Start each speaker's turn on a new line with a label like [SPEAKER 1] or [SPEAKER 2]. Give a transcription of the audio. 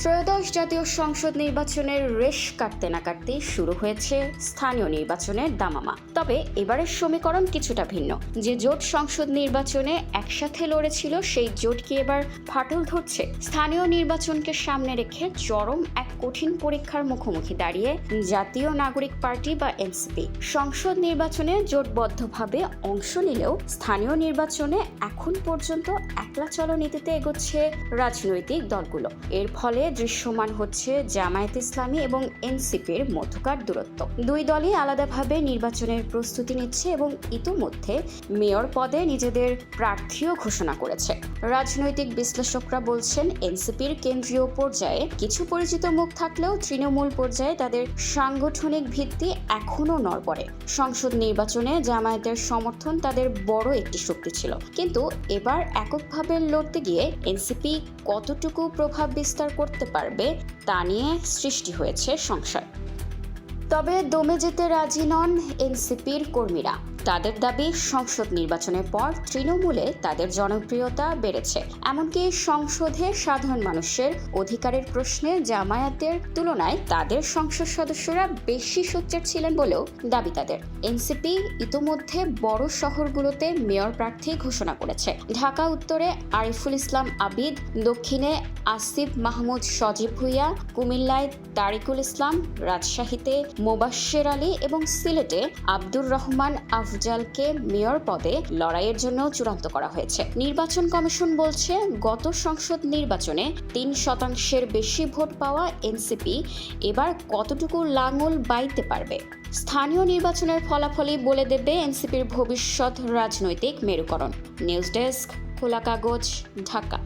[SPEAKER 1] ত্রয়োদশ জাতীয় সংসদ নির্বাচনের রেশ কাটতে না কাটতেই শুরু হয়েছে স্থানীয় নির্বাচনের দামামা। তবে এবারের সমীকরণ কিছুটা ভিন্ন। যে জোট সংসদ নির্বাচনে একসাথে লড়েছিল সেই জোট কি এবার ফাটল ধরছে? স্থানীয় নির্বাচনকে সামনে রেখে চরম এক কঠিন পরীক্ষার মুখোমুখি দাঁড়িয়ে জাতীয় নাগরিক পার্টি বা এনসিপি। সংসদ নির্বাচনে জোটবদ্ধভাবে অংশ নিলেও স্থানীয় নির্বাচনে এখন পর্যন্ত একলা চলনীতিতে এগোচ্ছে রাজনৈতিক দলগুলো। এর ফলে দৃশ্যমান হচ্ছে জামায়াত ইসলামী এবং এনসিপির মধ্যকার দূরত্ব। দুই দলই আলাদাভাবে নির্বাচনের প্রস্তুতি নিচ্ছে এবং ইতোমধ্যে মেয়র পদে নিজেদের প্রার্থীও ঘোষণা করেছে। রাজনৈতিক বিশ্লেষকরা বলছেন, এনসিপির কেন্দ্রীয় পর্যায়ে কিছু পরিচিত মুখ থাকলেও তৃণমূল পর্যায়ে তাদের সাংগঠনিক ভিত্তি এখনও নড়বড়ে। সংসদ নির্বাচনে জামায়াতের সমর্থন তাদের বড় একটি শক্তি ছিল, কিন্তু এবার এককভাবে লড়তে গিয়ে এনসিপি কতটুকু প্রভাব বিস্তার করতে পারবে তা নিয়ে সৃষ্টি হয়েছে সংশয়। তবে দমে যেতে রাজি নন এনসিপির কর্মীরা। তাদের দাবি, সংসদ নির্বাচনের পর তৃণমূলে তাদের জনপ্রিয়তা বেড়েছে। এমনকি সংসদে সাধারণ মানুষের অধিকারের প্রশ্নে জামায়াতের তুলনায় তাদের সংসদ সদস্যরা বেশি সোচ্চার ছিলেন বলেও দাবি তাদের। এনসিপি ইতোমধ্যে বড় শহরগুলোতে মেয়র প্রার্থী ঘোষণা করেছে। ঢাকা উত্তরে আরিফুল ইসলাম আবিদ, দক্ষিণে আসিফ মাহমুদ সজীব ভুইয়া, কুমিল্লায় তারিকুল ইসলাম, রাজশাহীতে মোবাশ্বের আলী এবং সিলেটে আব্দুর রহমান আফজালকে মেয়র পদে লড়াইয়ের জন্য চূড়ান্ত করা হয়েছে। নির্বাচন কমিশন বলছে, গত সংসদ নির্বাচনে 3% বেশি ভোট পাওয়া এনসিপি এবার কতটুকু লাঙল বাইতে পারবে। স্থানীয় নির্বাচনের ফলাফলই বলে দেবে এনসিপির ভবিষ্যৎ রাজনৈতিক মেরুকরণ। নিউজ ডেস্ক, খোলা কাগজ, ঢাকা।